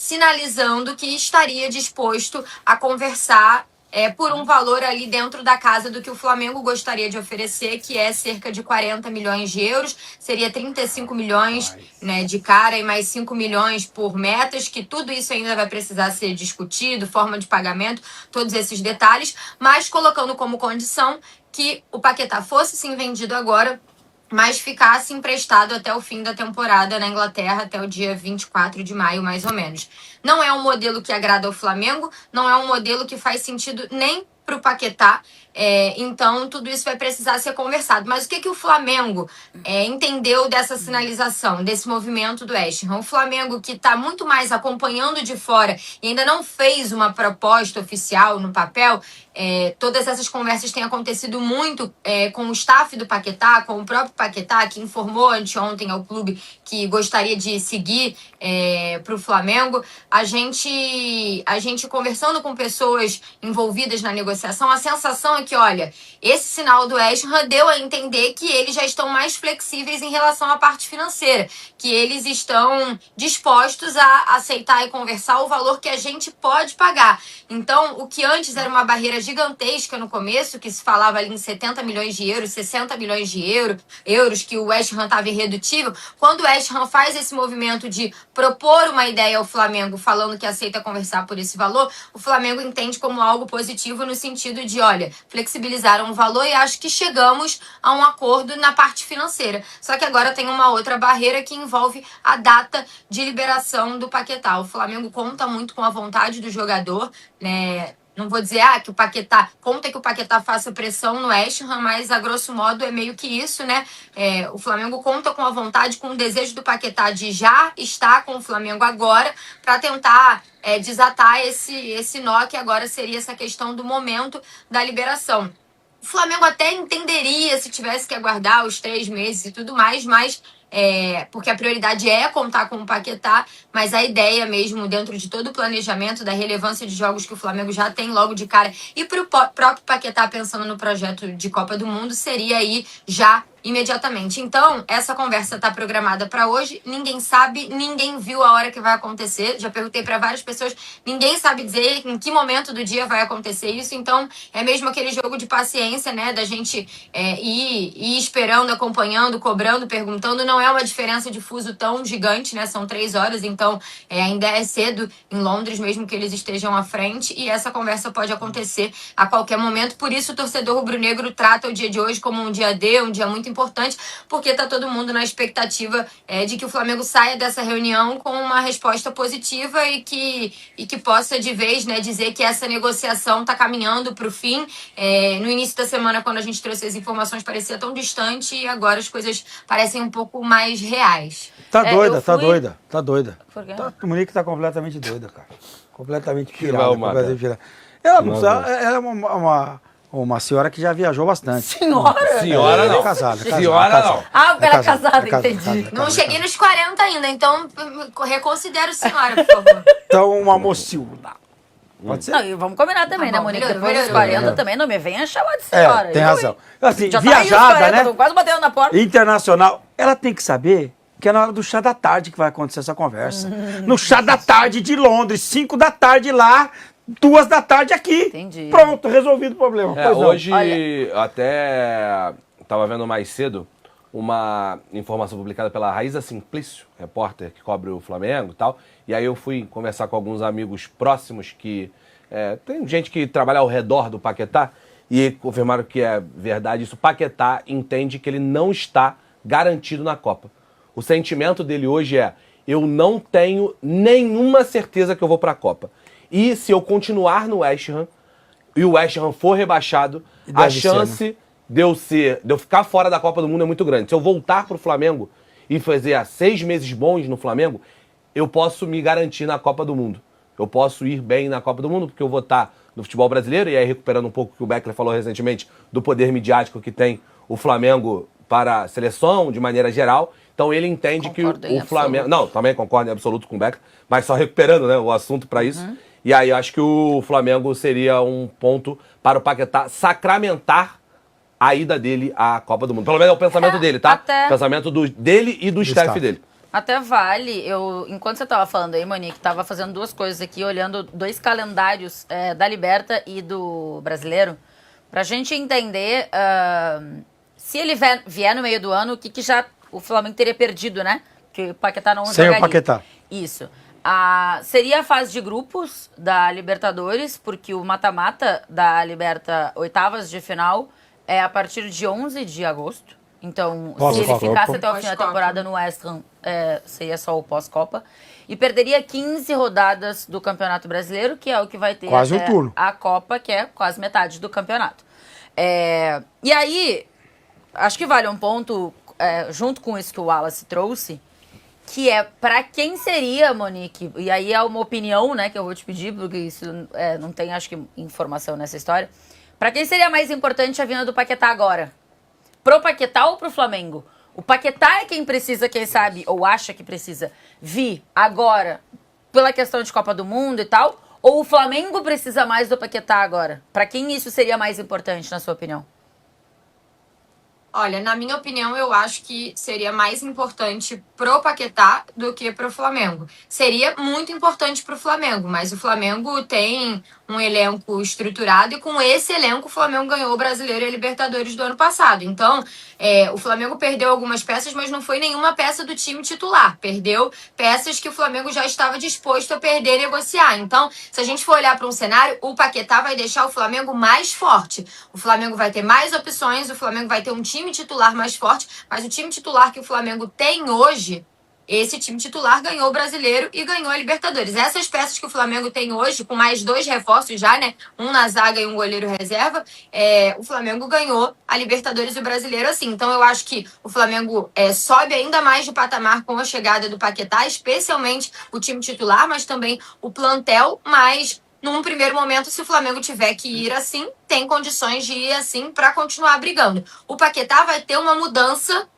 sinalizando que estaria disposto a conversar por um valor ali dentro da casa do que o Flamengo gostaria de oferecer, que é cerca de 40 milhões de euros. Seria 35 milhões, né, de cara e mais 5 milhões por metas, que tudo isso ainda vai precisar ser discutido, forma de pagamento, todos esses detalhes, mas colocando como condição que o Paquetá fosse sim vendido agora, mas ficasse emprestado até o fim da temporada na Inglaterra, até o dia 24 de maio, mais ou menos. Não é um modelo que agrada ao Flamengo, não é um modelo que faz sentido nem para o Paquetá, então tudo isso vai precisar ser conversado. Mas o que o Flamengo entendeu dessa sinalização, desse movimento do West Ham? O Flamengo, que está muito mais acompanhando de fora e ainda não fez uma proposta oficial no papel, todas essas conversas têm acontecido muito com o staff do Paquetá, com o próprio Paquetá, que informou anteontem ao clube que gostaria de seguir para o Flamengo. A gente conversando com pessoas envolvidas na negociação, a sensação é que, olha, esse sinal do West Ham deu a entender que eles já estão mais flexíveis em relação à parte financeira, que eles estão dispostos a aceitar e conversar o valor que a gente pode pagar. Então, o que antes era uma barreira gigantesca no começo, que se falava ali em 70 milhões de euros, 60 milhões de euros, que o West Ham estava irredutível, quando o West Ham faz esse movimento de propor uma ideia ao Flamengo, falando que aceita conversar por esse valor, o Flamengo entende como algo positivo no sentido de, olha, flexibilizaram o valor e acho que chegamos a um acordo na parte financeira. Só que agora tem uma outra barreira que envolve a data de liberação do Paquetá. O Flamengo conta muito com a vontade do jogador, né? Não vou dizer que o Paquetá, conta que o Paquetá faça pressão no West Ham, mas a grosso modo é meio que isso, né? O Flamengo conta com a vontade, com o desejo do Paquetá de já estar com o Flamengo agora para tentar desatar esse nó que agora seria essa questão do momento da liberação. O Flamengo até entenderia se tivesse que aguardar os 3 meses e tudo mais, mas porque a prioridade é contar com o Paquetá, mas a ideia mesmo, dentro de todo o planejamento da relevância de jogos que o Flamengo já tem logo de cara, e para o próprio Paquetá pensando no projeto de Copa do Mundo, seria aí já imediatamente. Então, essa conversa está programada para hoje, ninguém sabe, ninguém viu a hora que vai acontecer, já perguntei para várias pessoas, ninguém sabe dizer em que momento do dia vai acontecer isso, então é mesmo aquele jogo de paciência, né, da gente ir esperando, acompanhando, cobrando, perguntando. Não é uma diferença de fuso tão gigante, né, são 3 horas, então ainda é cedo em Londres, mesmo que eles estejam à frente, e essa conversa pode acontecer a qualquer momento. Por isso o torcedor rubro-negro trata o dia de hoje como um dia D, um dia muito importante, porque tá todo mundo na expectativa de que o Flamengo saia dessa reunião com uma resposta positiva e que possa de vez, né, dizer que essa negociação tá caminhando para o fim. No início da semana, quando a gente trouxe as informações, parecia tão distante, e agora as coisas parecem um pouco mais reais. Tá doida. Por quê? A Monique tá completamente doida, cara. Completamente pirada. Ela Ela é uma senhora que já viajou bastante. Senhora não. não. É casada. Senhora não. Ela é casada, entendi. Não cheguei nos 40 ainda, então reconsidero senhora, por favor. Então, uma mocilda. Pode ser? Não, e vamos combinar também, né, bom, Monique? melhorou, Depois dos melhorou. 40 também, não me venha chamar de senhora. Tem razão. Assim, Já tá viajada, aí nos 40, né? tô quase batendo na porta. Internacional. Ela tem que saber que é na hora do chá da tarde que vai acontecer essa conversa. No chá da tarde de Londres, 5 da tarde lá, 2 da tarde aqui. Entendi. Pronto, resolvido o problema. Pois não. Hoje, até estava vendo mais cedo uma informação publicada pela Raíza Simplício, repórter que cobre o Flamengo e tal, e aí eu fui conversar com alguns amigos próximos que tem gente que trabalha ao redor do Paquetá e confirmaram que é verdade isso. O Paquetá entende que ele não está garantido na Copa. O sentimento dele hoje é: eu não tenho nenhuma certeza que eu vou para a Copa. E se eu continuar no West Ham e o West Ham for rebaixado, a chance de eu ficar fora da Copa do Mundo é muito grande. Se eu voltar para o Flamengo e fazer 6 meses bons no Flamengo, eu posso me garantir na Copa do Mundo. Eu posso ir bem na Copa do Mundo, porque eu vou estar no futebol brasileiro, e aí recuperando um pouco o que o Beckler falou recentemente do poder midiático que tem o Flamengo para a seleção, de maneira geral. Então ele entende Concordo que o Flamengo... absoluto. Não, também concordo em absoluto com o Beckler, mas só recuperando, né, o assunto para isso. E aí eu acho que o Flamengo seria um ponto para o Paquetá sacramentar a ida dele à Copa do Mundo. Pelo menos é o pensamento dele, tá? até- O pensamento dele e do staff dele. Até vale, enquanto você tava falando aí, Monique, tava fazendo duas coisas aqui, olhando 2 calendários da Liberta e do Brasileiro, pra gente entender se ele vier no meio do ano, o que já o Flamengo teria perdido, né? Que o Paquetá não jogaria. Sem o Paquetá. Isso. Seria a fase de grupos da Libertadores, porque o mata-mata da Liberta, oitavas de final, é a partir de 11 de agosto. Então, se ele ficasse até o fim da temporada no West Ham, seria só o pós-Copa. E perderia 15 rodadas do Campeonato Brasileiro, que é o que vai ter quase um turno. A Copa, que é quase metade do campeonato. E aí, acho que vale um ponto, junto com isso que o Wallace trouxe, que é para quem seria, Monique, e aí é uma opinião, né, que eu vou te pedir, porque isso não tem, acho que, informação nessa história. Para quem seria mais importante a vinda do Paquetá agora? Pro Paquetá ou pro Flamengo? O Paquetá é quem precisa, quem sabe, ou acha que precisa, vir agora pela questão de Copa do Mundo e tal? Ou o Flamengo precisa mais do Paquetá agora? Para quem isso seria mais importante, na sua opinião? Olha, na minha opinião, eu acho que seria mais importante pro Paquetá do que pro Flamengo. Seria muito importante pro Flamengo, mas o Flamengo tem um elenco estruturado e com esse elenco o Flamengo ganhou o Brasileiro e a Libertadores do ano passado. Então, o Flamengo perdeu algumas peças, mas não foi nenhuma peça do time titular. Perdeu peças que o Flamengo já estava disposto a perder e negociar. Então, se a gente for olhar para um cenário, o Paquetá vai deixar o Flamengo mais forte. O Flamengo vai ter mais opções, o Flamengo vai ter um time titular mais forte, mas o time titular que o Flamengo tem hoje, esse time titular ganhou o Brasileiro e ganhou a Libertadores. Essas peças que o Flamengo tem hoje, com mais 2 reforços já, né? Um na zaga e um goleiro reserva, o Flamengo ganhou a Libertadores e o Brasileiro assim. Então eu acho que o Flamengo sobe ainda mais de patamar com a chegada do Paquetá, especialmente o time titular, mas também o plantel, mas num primeiro momento, se o Flamengo tiver que ir assim, tem condições de ir assim para continuar brigando. O Paquetá vai ter uma mudança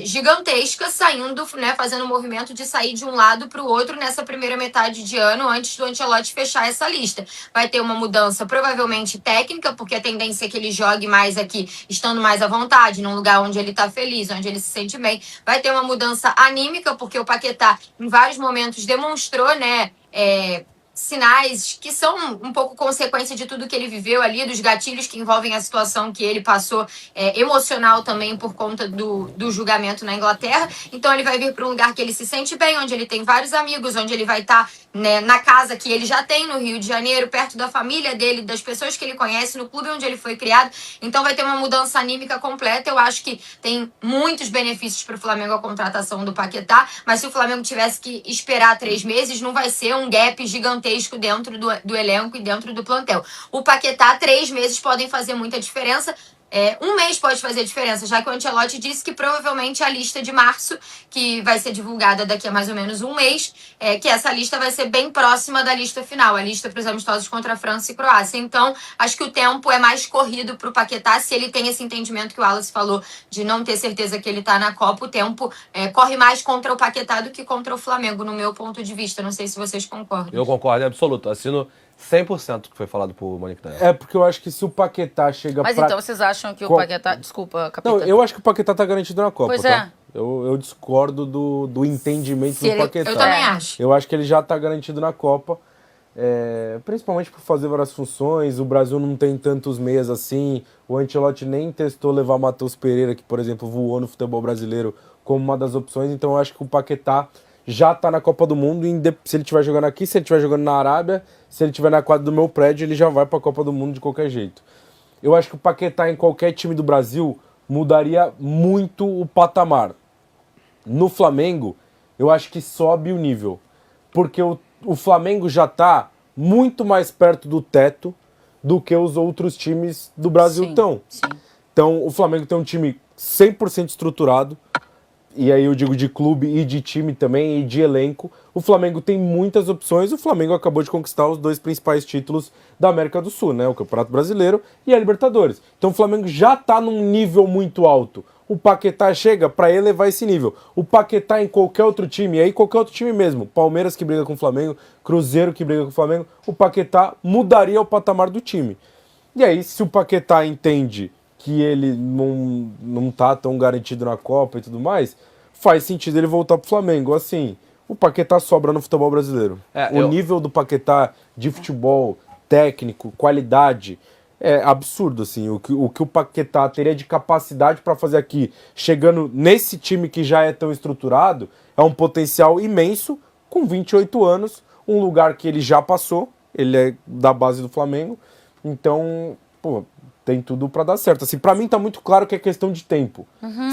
gigantesca, saindo, né, fazendo um movimento de sair de um lado para o outro nessa primeira metade de ano, antes do Ancelotti fechar essa lista. Vai ter uma mudança provavelmente técnica, porque a tendência é que ele jogue mais aqui, estando mais à vontade, num lugar onde ele está feliz, onde ele se sente bem. Vai ter uma mudança anímica, porque o Paquetá, em vários momentos, demonstrou, né, sinais que são um pouco consequência de tudo que ele viveu ali, dos gatilhos que envolvem a situação que ele passou, emocional também por conta do julgamento na Inglaterra. Então ele vai vir para um lugar que ele se sente bem, onde ele tem vários amigos, onde ele vai estar, né, na casa que ele já tem no Rio de Janeiro, perto da família dele, das pessoas que ele conhece, no clube onde ele foi criado. Então vai ter uma mudança anímica completa. Eu acho que tem muitos benefícios para o Flamengo a contratação do Paquetá, mas se o Flamengo tivesse que esperar 3 meses, não vai ser um gap gigantesco dentro do elenco e dentro do plantel. O Paquetá, 3 meses podem fazer muita diferença. 1 mês pode fazer diferença, já que o Ancelotti disse que provavelmente a lista de março, que vai ser divulgada daqui a mais ou menos 1 mês, que essa lista vai ser bem próxima da lista final, a lista para os amistosos contra a França e Croácia. Então, acho que o tempo é mais corrido para o Paquetá, se ele tem esse entendimento que o Wallace falou, de não ter certeza que ele está na Copa, o tempo corre mais contra o Paquetá do que contra o Flamengo, no meu ponto de vista. Não sei se vocês concordam. Eu concordo, é absoluto. Assino 100% do que foi falado por Monique Daniel. Porque eu acho que se o Paquetá chega Mas então vocês acham que o Paquetá... Desculpa, capitão. Não, eu acho que o Paquetá tá garantido na Copa, Pois tá? Eu discordo do entendimento do Paquetá. Eu também acho. Eu acho que ele já tá garantido na Copa, principalmente por fazer várias funções. O Brasil não tem tantos meias assim. O Ancelotti nem testou levar Matheus Pereira, que, por exemplo, voou no futebol brasileiro, como uma das opções. Então eu acho que o Paquetá já tá na Copa do Mundo, se ele estiver jogando aqui, se ele estiver jogando na Arábia, se ele estiver na quadra do meu prédio, ele já vai pra Copa do Mundo de qualquer jeito. Eu acho que o Paquetá em qualquer time do Brasil mudaria muito o patamar. No Flamengo, eu acho que sobe o nível, porque o Flamengo já tá muito mais perto do teto do que os outros times do Brasil estão. Então, o Flamengo tem um time 100% estruturado, e aí eu digo de clube e de time também, e de elenco. O Flamengo tem muitas opções. O Flamengo acabou de conquistar os 2 principais títulos da América do Sul, né? O Campeonato Brasileiro e a Libertadores. Então o Flamengo já está num nível muito alto. O Paquetá chega para elevar esse nível. O Paquetá em qualquer outro time, e aí qualquer outro time mesmo, Palmeiras que briga com o Flamengo, Cruzeiro que briga com o Flamengo, o Paquetá mudaria o patamar do time. E aí, se o Paquetá entende que ele não tá tão garantido na Copa e tudo mais, faz sentido ele voltar pro Flamengo. Assim, o Paquetá sobra no futebol brasileiro. O nível do Paquetá de futebol, técnico, qualidade, é absurdo, assim. O que o Paquetá teria de capacidade para fazer aqui, chegando nesse time que já é tão estruturado, é um potencial imenso, com 28 anos, um lugar que ele já passou, ele é da base do Flamengo, então, pô, tem tudo para dar certo. Assim, para mim tá muito claro que é questão de tempo.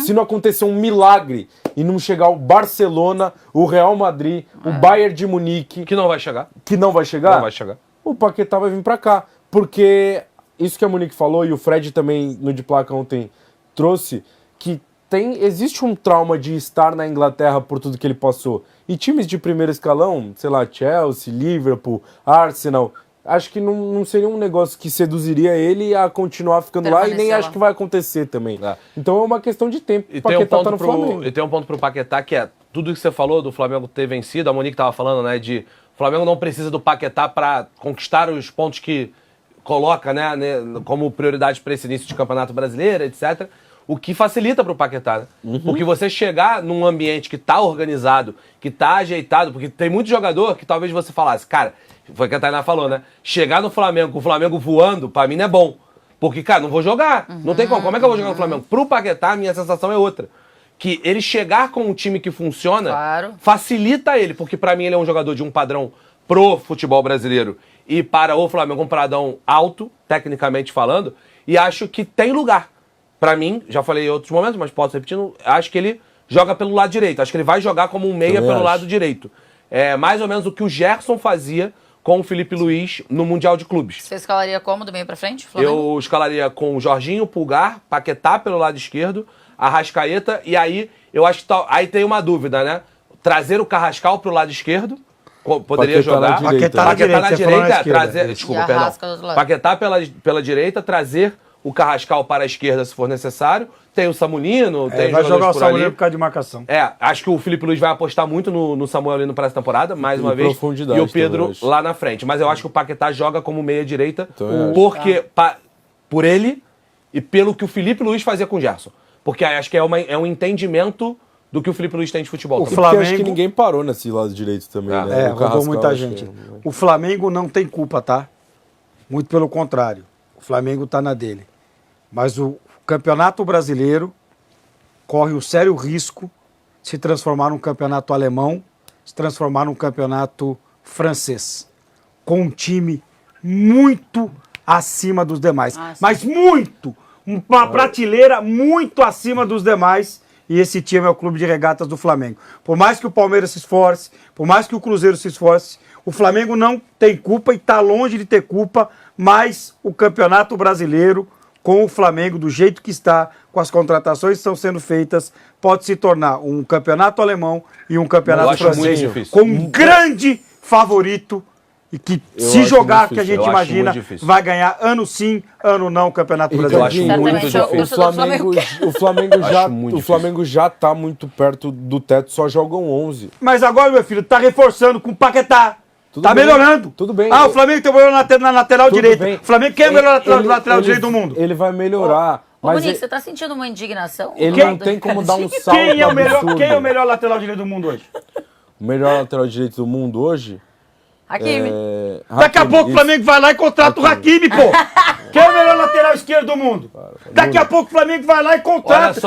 Se não acontecer um milagre e não chegar o Barcelona, o Real Madrid, o Bayern de Munique... Que não vai chegar. Não vai chegar, o Paquetá vai vir para cá. Porque isso que a Monique falou, e o Fred também no De Placa ontem trouxe, que existe um trauma de estar na Inglaterra por tudo que ele passou. E times de primeiro escalão, sei lá, Chelsea, Liverpool, Arsenal, acho que não seria um negócio que seduziria ele a continuar ficando lá, e nem acho que vai acontecer também. Então é uma questão de tempo. E tem um ponto pro Paquetá, que é tudo que você falou do Flamengo ter vencido, a Monique tava falando, né, de o Flamengo não precisa do Paquetá para conquistar os pontos que coloca, né, como prioridade para esse início de Campeonato Brasileiro, etc., o que facilita para o Paquetá, né? Porque você chegar num ambiente que tá organizado, que tá ajeitado, porque tem muito jogador que talvez você falasse, cara, foi o que a Tainá falou, né? Chegar no Flamengo, com o Flamengo voando, para mim não é bom. Porque, cara, não vou jogar. Não tem como. Como é que eu vou jogar no Flamengo? Pro Paquetá, a minha sensação é outra. Que ele chegar com um time que funciona, facilita ele, porque para mim ele é um jogador de um padrão pro futebol brasileiro e para o Flamengo um padrão alto, tecnicamente falando, e acho que tem lugar. Pra mim, já falei em outros momentos, mas posso repetir, acho que ele joga pelo lado direito. Acho que ele vai jogar como um meia pelo lado direito. É mais ou menos o que o Gerson fazia com o Felipe Luiz no Mundial de Clubes. Você escalaria como do meio pra frente, Flamengo? Eu escalaria com o Jorginho, Pulgar, Paquetá pelo lado esquerdo, Arrascaeta, e aí eu acho que aí tem uma dúvida, né? Trazer o Carrascal pro lado esquerdo, poderia jogar. Paquetá na direita, trazer. Desculpa, perdão. Paquetá pela direita, trazer o Carrascal para a esquerda se for necessário. Tem o Samulino, tem vai jogar o Samulino por causa de marcação. Acho que o Felipe Luiz vai apostar muito no Samuelino para essa temporada, mais uma vez. E o Pedro lá na frente. Mas eu acho que o Paquetá joga como meia-direita, porque por ele e pelo que o Felipe Luiz fazia com o Gerson. Porque acho que é um entendimento do que o Felipe Luiz tem de futebol. O Flamengo, acho que ninguém parou nesse lado direito também, né? Rodou muita gente. O Flamengo não tem culpa, tá? Muito pelo contrário. O Flamengo tá na dele. Mas o Campeonato Brasileiro corre o sério risco de se transformar num campeonato alemão, se transformar num campeonato francês. Com um time muito acima dos demais. Mas muito! Uma prateleira muito acima dos demais. E esse time é o Clube de Regatas do Flamengo. Por mais que o Palmeiras se esforce, por mais que o Cruzeiro se esforce, o Flamengo não tem culpa e está longe de ter culpa, mas o Campeonato Brasileiro, com o Flamengo do jeito que está, com as contratações que estão sendo feitas, pode se tornar um campeonato alemão e um campeonato francês com um grande favorito e que se jogar, que a gente imagina, vai ganhar ano sim, ano não, o Campeonato Brasileiro. Eu acho muito difícil. O Flamengo já está muito perto do teto, só jogam 11. Mas agora, meu filho, está reforçando com o Paquetá. Tá melhorando. Tudo bem. O Flamengo tem o melhor na lateral direita. O Flamengo quem é o melhor lateral direito do mundo? Ele vai melhorar. Mas Monique, você tá sentindo uma indignação? Ele não tem como dar um salto. Quem é o melhor lateral direito do mundo hoje? O melhor lateral direito do mundo hoje? Hakimi. Daqui a pouco o Flamengo vai lá e contrata o Hakimi, pô. Quem é o melhor lateral esquerdo do mundo? Daqui a pouco o Flamengo vai lá e contrata.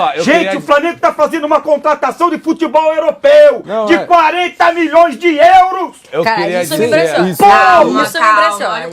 O Flamengo tá fazendo uma contratação de futebol europeu de 40 milhões de euros. Cara, isso me impressiona. Isso me impressiona.